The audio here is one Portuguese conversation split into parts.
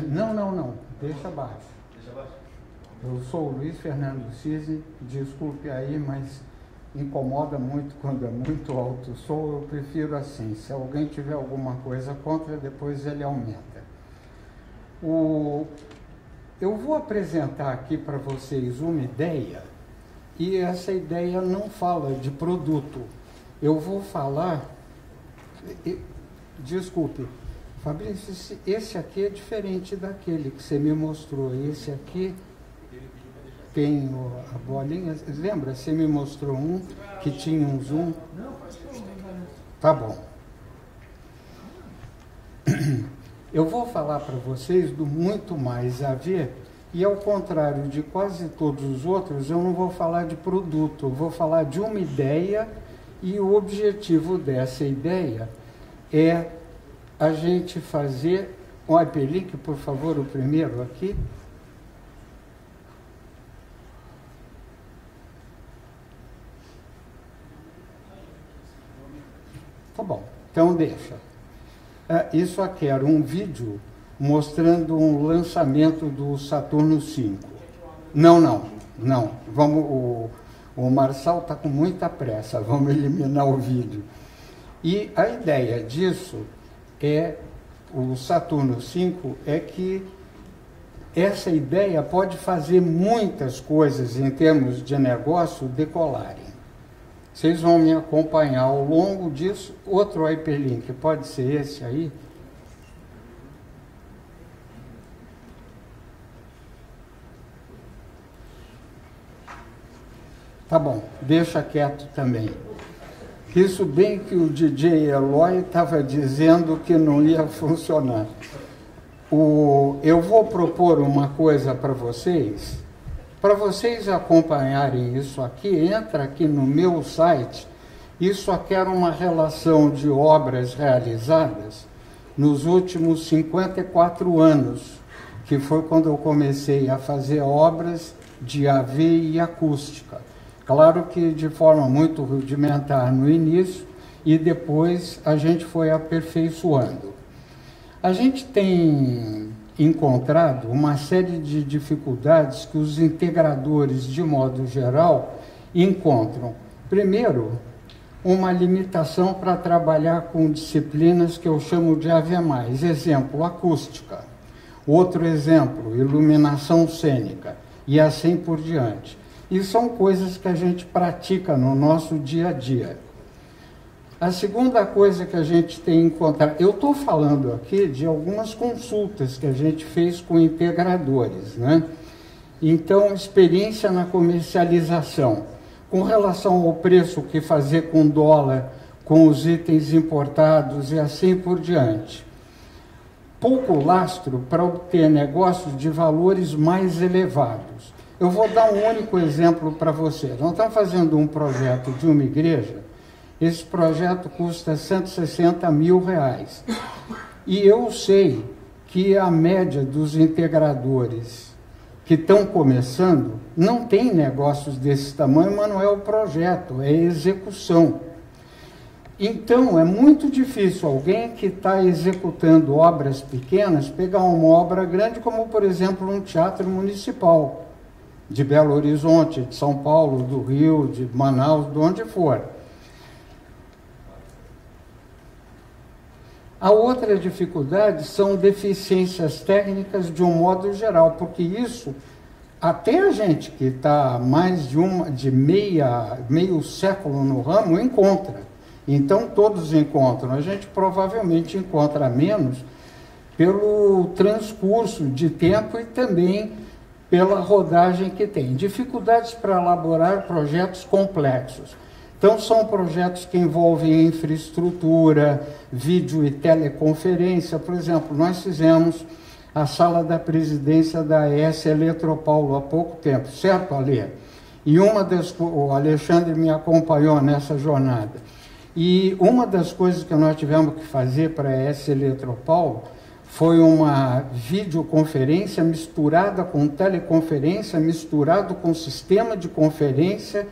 Não, não, não. Deixa abaixo. Deixa abaixo. Eu sou o Luiz Fernando Cisne, desculpe aí, mas incomoda muito quando é muito alto o som, eu prefiro assim. Se alguém tiver alguma coisa contra, depois ele aumenta. Eu vou apresentar aqui para vocês uma ideia, e essa ideia não fala de produto. Eu vou falar... Desculpe, Fabrício, esse aqui é diferente daquele que você me mostrou. Esse aqui tem a bolinha. Lembra? Você me mostrou um que tinha um zoom. Tá bom. Eu vou falar para vocês do muito mais a ver, e ao contrário de quase todos os outros, eu não vou falar de produto, eu vou falar de uma ideia, e o objetivo dessa ideia é a gente fazer... Um hyperlink, por favor, o primeiro aqui. Tá bom, então deixa. Isso aqui era um vídeo mostrando um lançamento do Saturno V. Não. Vamos, o Marçal está com muita pressa, vamos eliminar o vídeo. E a ideia disso é, o Saturno V, é que essa ideia pode fazer muitas coisas em termos de negócio decolarem. Vocês vão me acompanhar ao longo disso. Outro hyperlink, pode ser esse aí? Tá bom, deixa quieto também. Isso bem que o DJ Eloy estava dizendo que não ia funcionar. Eu vou propor uma coisa para vocês acompanharem isso aqui. Entra aqui no meu site. Isso aqui era uma relação de obras realizadas nos últimos 54 anos, que foi quando eu comecei a fazer obras de AV e acústica. Claro que de forma muito rudimentar no início, e depois a gente foi aperfeiçoando. A gente tem encontrado uma série de dificuldades que os integradores, de modo geral, encontram. Primeiro, uma limitação para trabalhar com disciplinas que eu chamo de AV+. Exemplo, acústica. Outro exemplo, iluminação cênica, e assim por diante. E são coisas que a gente pratica no nosso dia a dia. A segunda coisa que a gente tem encontrado... Eu estou falando aqui de algumas consultas que a gente fez com integradores, né? Então, experiência na comercialização. Com relação ao preço que fazer com dólar, com os itens importados e assim por diante. Pouco lastro para obter negócios de valores mais elevados. Eu vou dar um único exemplo para vocês. Nós estamos fazendo um projeto de uma igreja. Esse projeto custa R$160 mil. E eu sei que a média dos integradores que estão começando não tem negócios desse tamanho, mas não é o projeto, é a execução. Então, é muito difícil alguém que está executando obras pequenas pegar uma obra grande, como, por exemplo, um teatro municipal de Belo Horizonte, de São Paulo, do Rio, de Manaus, de onde for. A outra dificuldade são deficiências técnicas de um modo geral, porque isso, até a gente que está mais de meio século no ramo, encontra. Então, todos encontram. A gente provavelmente encontra menos pelo transcurso de tempo e também pela rodagem que tem. Dificuldades para elaborar projetos complexos. Então, são projetos que envolvem infraestrutura, vídeo e teleconferência. Por exemplo, nós fizemos a sala da presidência da AS Eletropaulo há pouco tempo, certo, Alê? E o Alexandre me acompanhou nessa jornada. E uma das coisas que nós tivemos que fazer para a AS Eletropaulo foi uma videoconferência misturada com teleconferência, misturado com sistema de conferência,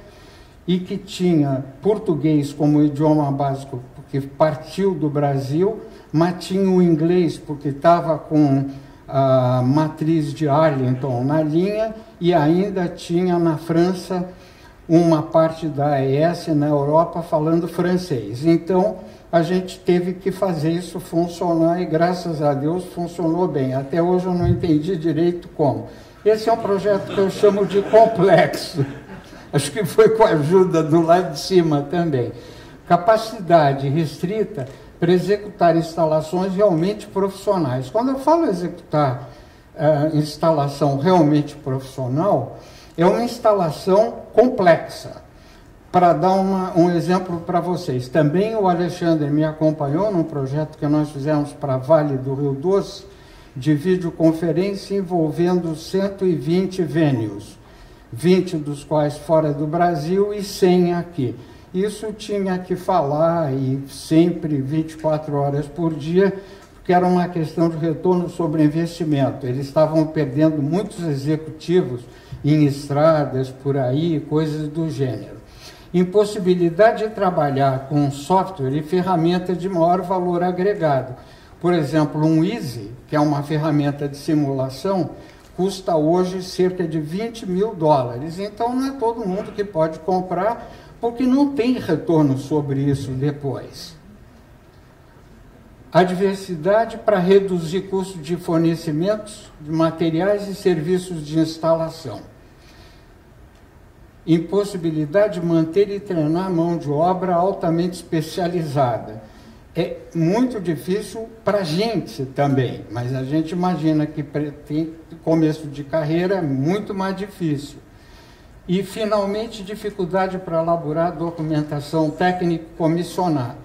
e que tinha português como idioma básico, porque partiu do Brasil, mas tinha o inglês, porque estava com a matriz de Arlington na linha, e ainda tinha na França uma parte da AES na Europa falando francês. Então, a gente teve que fazer isso funcionar e, graças a Deus, funcionou bem. Até hoje eu não entendi direito como. Esse é um projeto que eu chamo de complexo. Acho que foi com a ajuda do lado de cima também. Capacidade restrita para executar instalações realmente profissionais. Quando eu falo executar instalação realmente profissional, é uma instalação complexa. Para dar um exemplo para vocês, também o Alexandre me acompanhou num projeto que nós fizemos para Vale do Rio Doce, de videoconferência envolvendo 120 venues, 20 dos quais fora do Brasil e 100 aqui. Isso tinha que falar, e sempre 24 horas por dia, porque era uma questão de retorno sobre investimento. Eles estavam perdendo muitos executivos em estradas, por aí, coisas do gênero. Impossibilidade de trabalhar com software e ferramenta de maior valor agregado. Por exemplo, um Easy, que é uma ferramenta de simulação, custa hoje cerca de $20 mil. Então, não é todo mundo que pode comprar, porque não tem retorno sobre isso depois. A diversidade para reduzir custos de fornecimentos de materiais e serviços de instalação. Impossibilidade de manter e treinar mão de obra altamente especializada. É muito difícil para a gente também, mas a gente imagina que tem começo de carreira é muito mais difícil. E, finalmente, dificuldade para elaborar documentação técnica comissionada.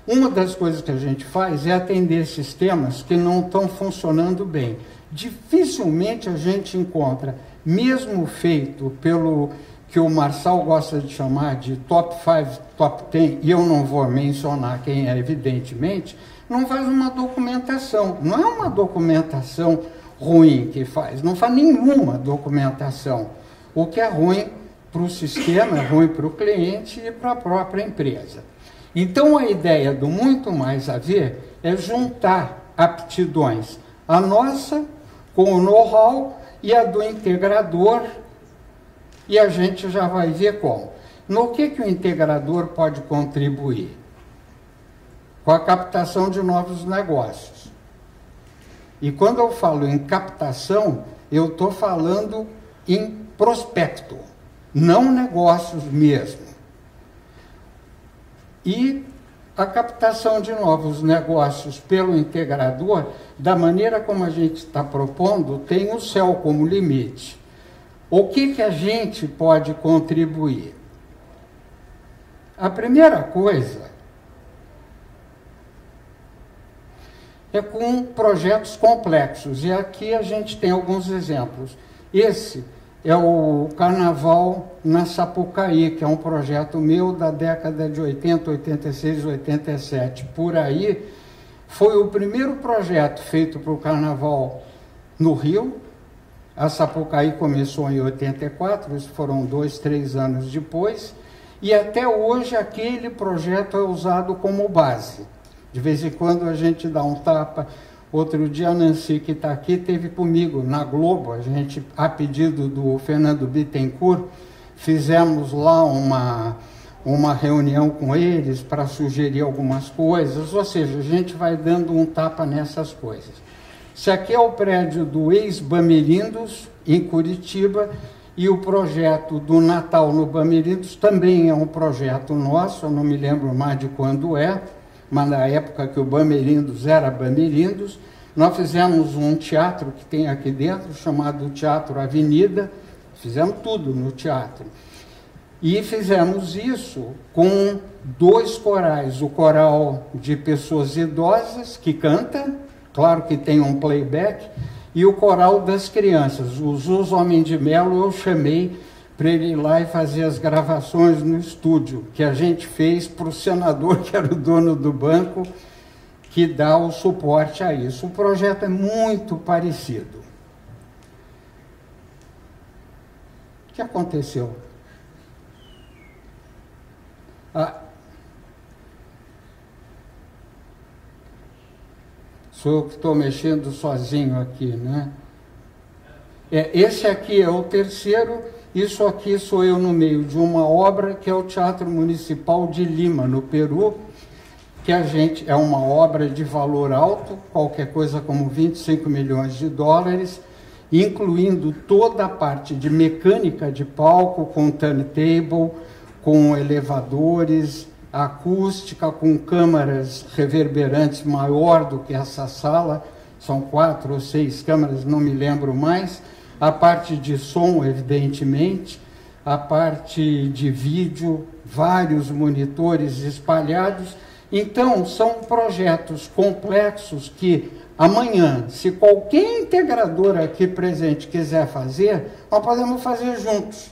Uma das coisas que a gente faz é atender sistemas que não estão funcionando bem. Dificilmente a gente encontra, mesmo feito pelo que o Marçal gosta de chamar de top 5, top 10, e eu não vou mencionar quem é, evidentemente, não faz uma documentação. Não é uma documentação ruim que faz, não faz nenhuma documentação. O que é ruim para o sistema, é ruim para o cliente e para a própria empresa. Então, a ideia do Muito Mais a Ver é juntar aptidões, a nossa com o know-how e a do integrador, e a gente já vai ver como. No que o integrador pode contribuir? Com a captação de novos negócios. E quando eu falo em captação, eu estou falando em prospecto, não negócios mesmo. E a captação de novos negócios pelo integrador, da maneira como a gente está propondo, tem o céu como limite. O que a gente pode contribuir? A primeira coisa é com projetos complexos, e aqui a gente tem alguns exemplos. Esse é o Carnaval na Sapucaí, que é um projeto meu da década de 80, 86, 87. Por aí, foi o primeiro projeto feito para o Carnaval no Rio. A Sapucaí começou em 84, isso foram 2, 3 anos depois, e até hoje aquele projeto é usado como base. De vez em quando a gente dá um tapa. Outro dia a Nancy, que está aqui, esteve comigo na Globo, a gente, a pedido do Fernando Bittencourt, fizemos lá uma reunião com eles para sugerir algumas coisas, ou seja, a gente vai dando um tapa nessas coisas. Esse aqui é o prédio do ex-Bamilindos, em Curitiba, e o projeto do Natal no Bamilindos também é um projeto nosso, eu não me lembro mais de quando é, mas na época que o Bamilindos era Bamilindos, nós fizemos um teatro que tem aqui dentro, chamado Teatro Avenida, fizemos tudo no teatro. E fizemos isso com 2 corais, o coral de pessoas idosas, que canta, claro que tem um playback, e o coral das crianças. O Zuz Homem de Melo eu chamei para ele ir lá e fazer as gravações no estúdio, que a gente fez para o senador, que era o dono do banco, que dá o suporte a isso. O projeto é muito parecido. O que aconteceu? Sou eu que estou mexendo sozinho aqui, né? Esse aqui é o terceiro, isso aqui sou eu no meio de uma obra que é o Teatro Municipal de Lima, no Peru, que é uma obra de valor alto, qualquer coisa como 25 milhões de dólares, incluindo toda a parte de mecânica de palco, com turntable, com elevadores, acústica, com câmaras reverberantes maior do que essa sala, são 4 ou 6 câmaras, não me lembro mais, a parte de som, evidentemente, a parte de vídeo, vários monitores espalhados. Então, são projetos complexos que amanhã, se qualquer integrador aqui presente quiser fazer, nós podemos fazer juntos.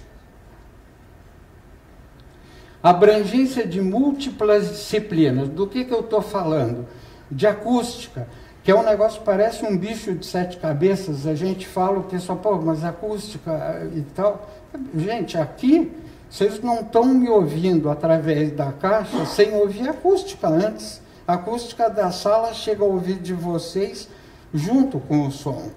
Abrangência de múltiplas disciplinas. Do que eu estou falando? De acústica, que é um negócio que parece um bicho de 7 cabeças. A gente fala, o pessoal, pô, mas acústica e tal. Gente, aqui, vocês não estão me ouvindo através da caixa sem ouvir a acústica antes. A acústica da sala chega ao ouvido de vocês junto com o som.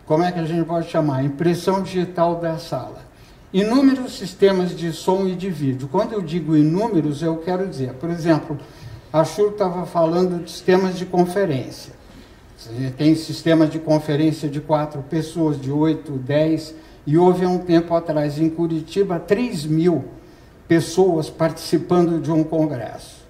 Como é que a gente pode chamar? A impressão digital da sala. Inúmeros sistemas de som e de vídeo. Quando eu digo inúmeros, eu quero dizer, por exemplo, a Shur estava falando de sistemas de conferência. Tem sistemas de conferência de 4 pessoas, de 8, 10, e houve há um tempo atrás, em Curitiba, 3.000 pessoas participando de um congresso.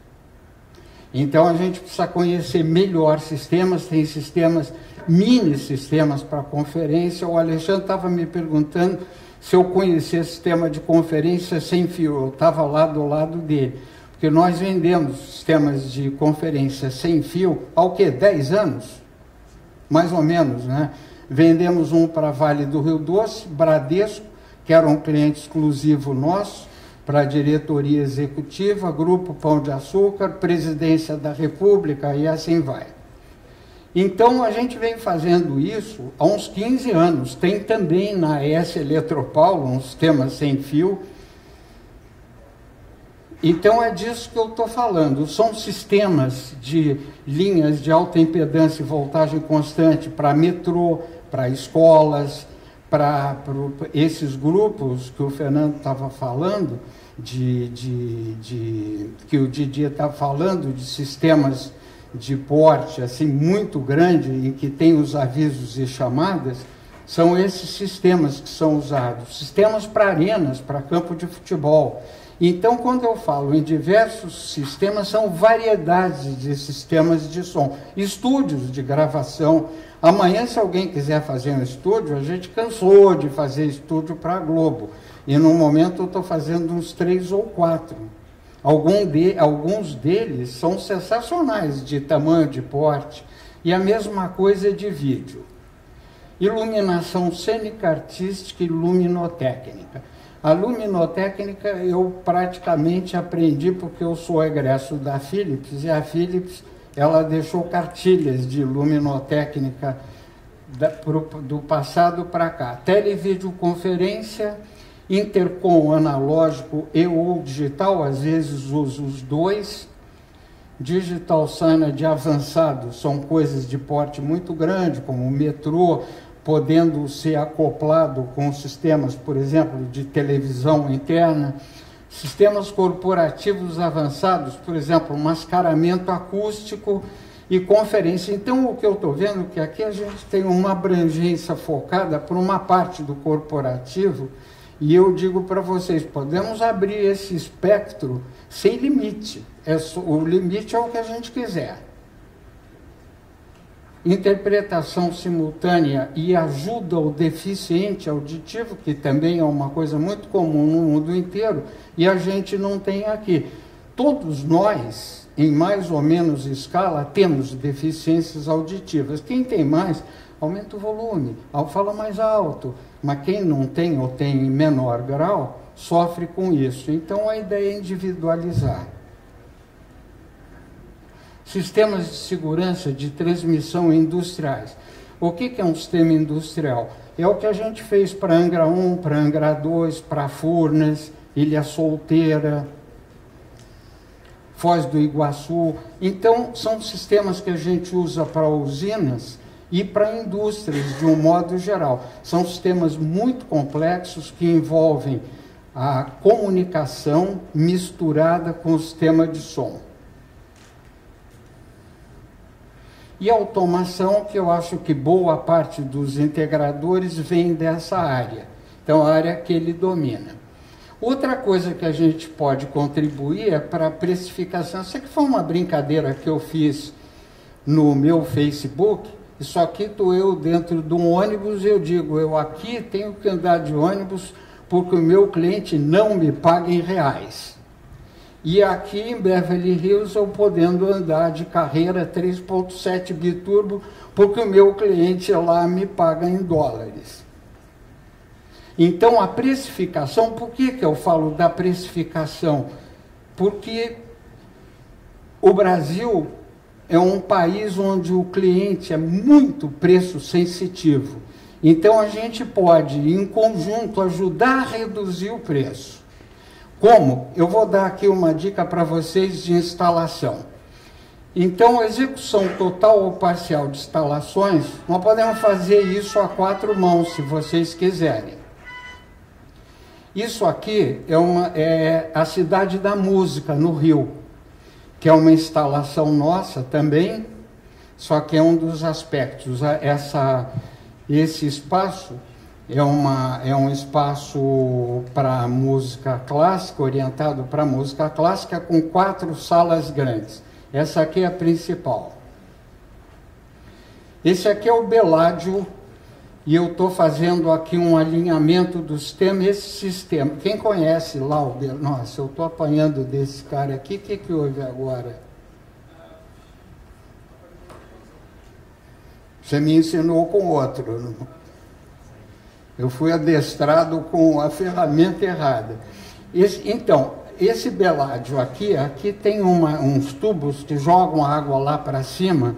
Então, a gente precisa conhecer melhor sistemas, tem sistemas, mini sistemas para conferência. O Alexandre estava me perguntando se eu conhecia sistema de conferência sem fio. Eu estava lá do lado dele, porque nós vendemos sistemas de conferência sem fio há o quê? 10 anos? Mais ou menos, né? Vendemos um para Vale do Rio Doce, Bradesco, que era um cliente exclusivo nosso, para a diretoria executiva, Grupo Pão de Açúcar, Presidência da República e assim vai. Então, a gente vem fazendo isso há uns 15 anos. Tem também na S Eletropaulo um sistema sem fio. Então, é disso que eu estou falando. São sistemas de linhas de alta impedância e voltagem constante para metrô, para escolas, para esses grupos que o Fernando estava falando, que o Didier está falando, de sistemas de porte assim muito grande, em que tem os avisos e chamadas, são esses sistemas que são usados. Sistemas para arenas, para campo de futebol. Então, quando eu falo em diversos sistemas, são variedades de sistemas de som. Estúdios de gravação. Amanhã, se alguém quiser fazer um estúdio, a gente cansou de fazer estúdio para a Globo. E no momento eu estou fazendo uns 3 ou 4. Alguns deles são sensacionais, de tamanho, de porte. E a mesma coisa de vídeo. Iluminação cênica, artística e luminotécnica. A luminotécnica eu praticamente aprendi porque eu sou egresso da Philips, e a Philips ela deixou cartilhas de luminotécnica do passado para cá. Televideoconferência, intercom analógico e ou digital, às vezes uso os dois. Digital signage avançado são coisas de porte muito grande, como o metrô, podendo ser acoplado com sistemas, por exemplo, de televisão interna. Sistemas corporativos avançados, por exemplo, mascaramento acústico e conferência. Então, o que eu estou vendo é que aqui a gente tem uma abrangência focada para uma parte do corporativo, e eu digo para vocês, podemos abrir esse espectro sem limite. O limite é o que a gente quiser. Interpretação simultânea e ajuda ao deficiente auditivo, que também é uma coisa muito comum no mundo inteiro, e a gente não tem aqui. Todos nós, em mais ou menos escala, temos deficiências auditivas. Quem tem mais, aumenta o volume, fala mais alto, mas quem não tem ou tem em menor grau, sofre com isso. Então, a ideia é individualizar. Sistemas de segurança de transmissão industriais. O que é um sistema industrial? É o que a gente fez para Angra 1, para Angra 2, para Furnas, Ilha Solteira. Foz do Iguaçu. Então, são sistemas que a gente usa para usinas e para indústrias, de um modo geral. São sistemas muito complexos que envolvem a comunicação misturada com o sistema de som. E a automação, que eu acho que boa parte dos integradores vem dessa área. Então, a área que ele domina. Outra coisa que a gente pode contribuir é para a precificação. Isso aqui foi uma brincadeira que eu fiz no meu Facebook. Isso aqui estou eu dentro de um ônibus e eu digo, eu aqui tenho que andar de ônibus porque o meu cliente não me paga em reais. E aqui em Beverly Hills eu podendo andar de carreira 3.7 biturbo porque o meu cliente lá me paga em dólares. Então a precificação, por que eu falo da precificação? Porque o Brasil é um país onde o cliente é muito preço sensitivo. Então a gente pode, em conjunto, ajudar a reduzir o preço. Como? Eu vou dar aqui uma dica para vocês de instalação. Então, a execução total ou parcial de instalações, nós podemos fazer isso a 4 mãos, se vocês quiserem. Isso aqui é a Cidade da Música, no Rio, que é uma instalação nossa também, só que é um dos aspectos. Esse espaço é um espaço para música clássica, orientado para música clássica, com 4 salas grandes. Essa aqui é a principal. Esse aqui é o Beládio, e eu estou fazendo aqui um alinhamento do sistema. Esse sistema, quem conhece lá o Beládio? Nossa, eu estou apanhando desse cara aqui, o que houve agora? Você me ensinou com outro, não? Eu fui adestrado com a ferramenta errada. Então, esse Beládio aqui tem uns tubos que jogam água lá para cima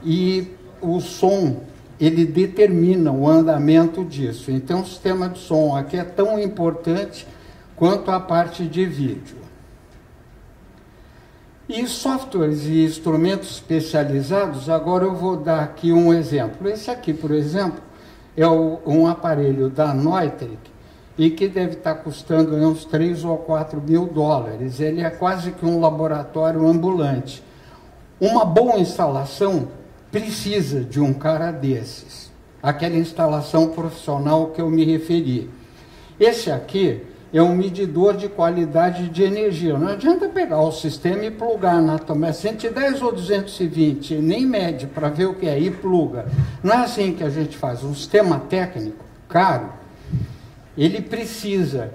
e o som, ele determina o andamento disso. Então, o sistema de som aqui é tão importante quanto a parte de vídeo. E softwares e instrumentos especializados, agora eu vou dar aqui um exemplo. Esse aqui, por exemplo, é um aparelho da Neutrik e que deve estar custando uns 3 ou 4 mil dólares. Ele é quase que um laboratório ambulante. Uma boa instalação precisa de um cara desses. Aquela instalação profissional que eu me referi. Esse aqui é um medidor de qualidade de energia. Não adianta pegar o sistema e plugar na tomada 110 ou 220, nem mede para ver o que é e pluga. Não é assim que a gente faz. Um sistema técnico caro, ele precisa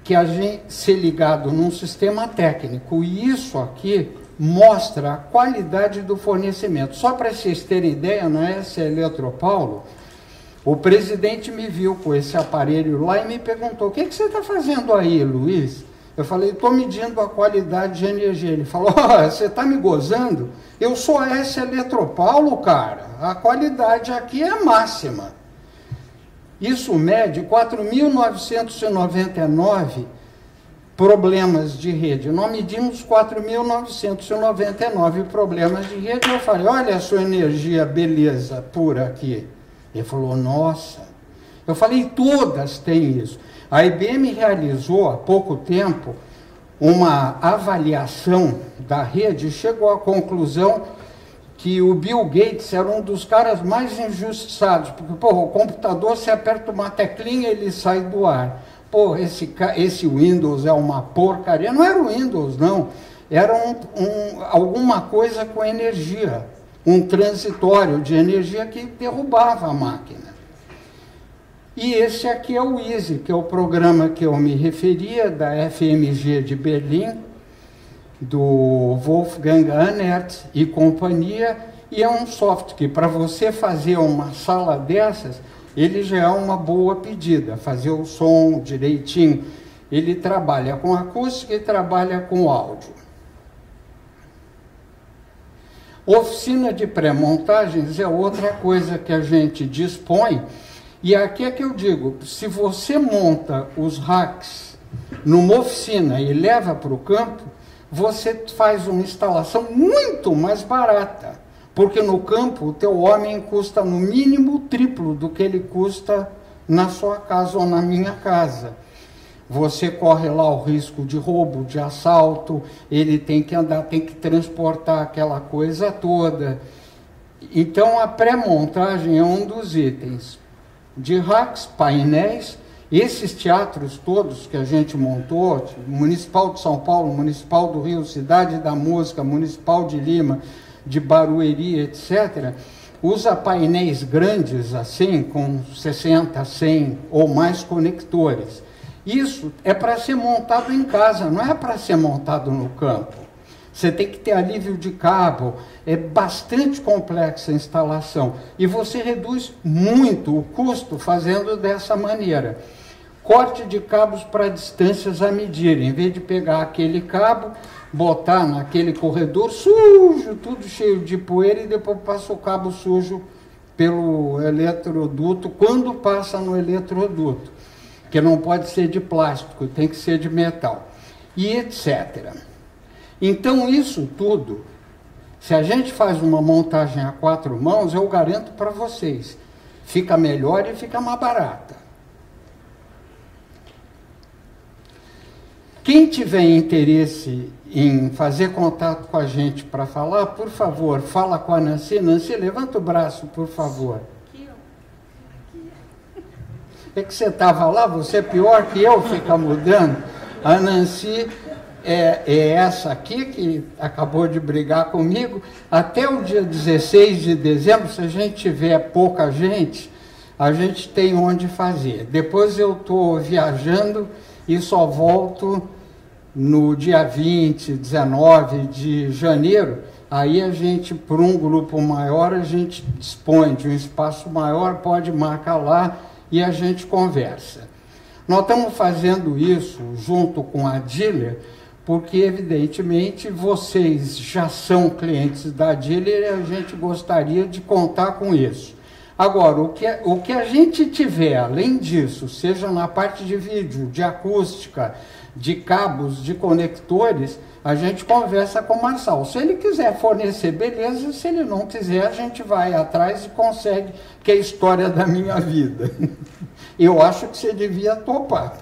que a gente ser ligado num sistema técnico. E isso aqui mostra a qualidade do fornecimento. Só para vocês terem ideia, na S Eletropaulo, o presidente me viu com esse aparelho lá e me perguntou, o que você está fazendo aí, Luiz? Eu falei, estou medindo a qualidade de energia. Ele falou, você está me gozando? Eu sou a S Eletropaulo, cara. A qualidade aqui é máxima. Isso mede 4.999 problemas de rede. Nós medimos 4.999 problemas de rede. Eu falei, olha a sua energia, beleza, pura aqui. Ele falou, nossa. Eu falei, todas têm isso. A IBM realizou há pouco tempo uma avaliação da rede e chegou à conclusão que o Bill Gates era um dos caras mais injustiçados, porque, pô, o computador, você aperta uma teclinha, ele sai do ar. Pô, esse Windows é uma porcaria. Não era o Windows, não. Era alguma coisa com energia. Um transitório de energia que derrubava a máquina. E esse aqui é o Easy, que é o programa que eu me referia, da FMG de Berlim, do Wolfgang Annert e companhia, e é um software que, para você fazer uma sala dessas, ele já é uma boa pedida, fazer o som direitinho. Ele trabalha com acústica e trabalha com áudio. Oficina de pré-montagens é outra coisa que a gente dispõe, e aqui é que eu digo, se você monta os racks numa oficina e leva para o campo, você faz uma instalação muito mais barata, porque no campo o teu homem custa no mínimo o triplo do que ele custa na sua casa ou na minha casa. Você corre lá o risco de roubo, de assalto, ele tem que andar, tem que transportar aquela coisa toda. Então a pré-montagem é um dos itens. De racks, painéis, esses teatros todos que a gente montou, Municipal de São Paulo, Municipal do Rio, Cidade da Música, Municipal de Lima, de Barueri, etc., usa painéis grandes assim, com 60, 100 ou mais conectores. Isso é para ser montado em casa, não é para ser montado no campo. Você tem que ter alívio de cabo, é bastante complexa a instalação. E você reduz muito o custo fazendo dessa maneira. Corte de cabos para distâncias a medir, em vez de pegar aquele cabo, botar naquele corredor sujo, tudo cheio de poeira, e depois passa o cabo sujo pelo eletroduto, quando passa no eletroduto, que não pode ser de plástico, tem que ser de metal, e etc. Então, isso tudo, se a gente faz uma montagem a 4 mãos, eu garanto para vocês, fica melhor e fica mais barata. Quem tiver interesse em fazer contato com a gente para falar, por favor, fala com a Nancy. Nancy, levanta o braço, por favor. É que você estava lá, você é pior que eu, fica mudando. A Nancy é essa aqui, que acabou de brigar comigo. Até o dia 16 de dezembro, se a gente tiver pouca gente, a gente tem onde fazer. Depois eu estou viajando e só volto no dia 20, 19 de janeiro. Aí a gente, por um grupo maior, a gente dispõe de um espaço maior, pode marcar lá e a gente conversa. Nós estamos fazendo isso junto com a Dealer, porque, evidentemente, vocês já são clientes da Dealer e a gente gostaria de contar com isso. Agora, o que a gente tiver, além disso, seja na parte de vídeo, de acústica, de cabos, de conectores, a gente conversa com o Marçal. Se ele quiser fornecer, beleza. Se ele não quiser, a gente vai atrás e consegue, que é a história da minha vida. Eu acho que você devia topar.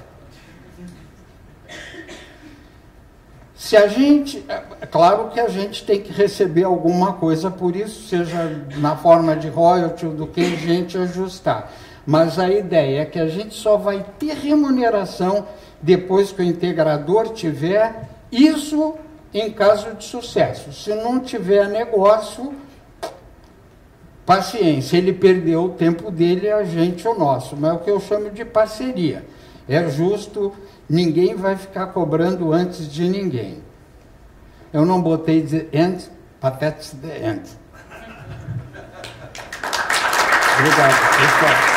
Se a gente, é claro que a gente tem que receber alguma coisa por isso, seja na forma de royalty ou do que a gente ajustar. Mas a ideia é que a gente só vai ter remuneração depois que o integrador tiver isso em caso de sucesso. Se não tiver negócio, paciência, ele perdeu o tempo dele, a gente o nosso. Mas é o que eu chamo de parceria. É justo, ninguém vai ficar cobrando antes de ninguém. Eu não botei the end, but that's the end. Obrigado, pessoal.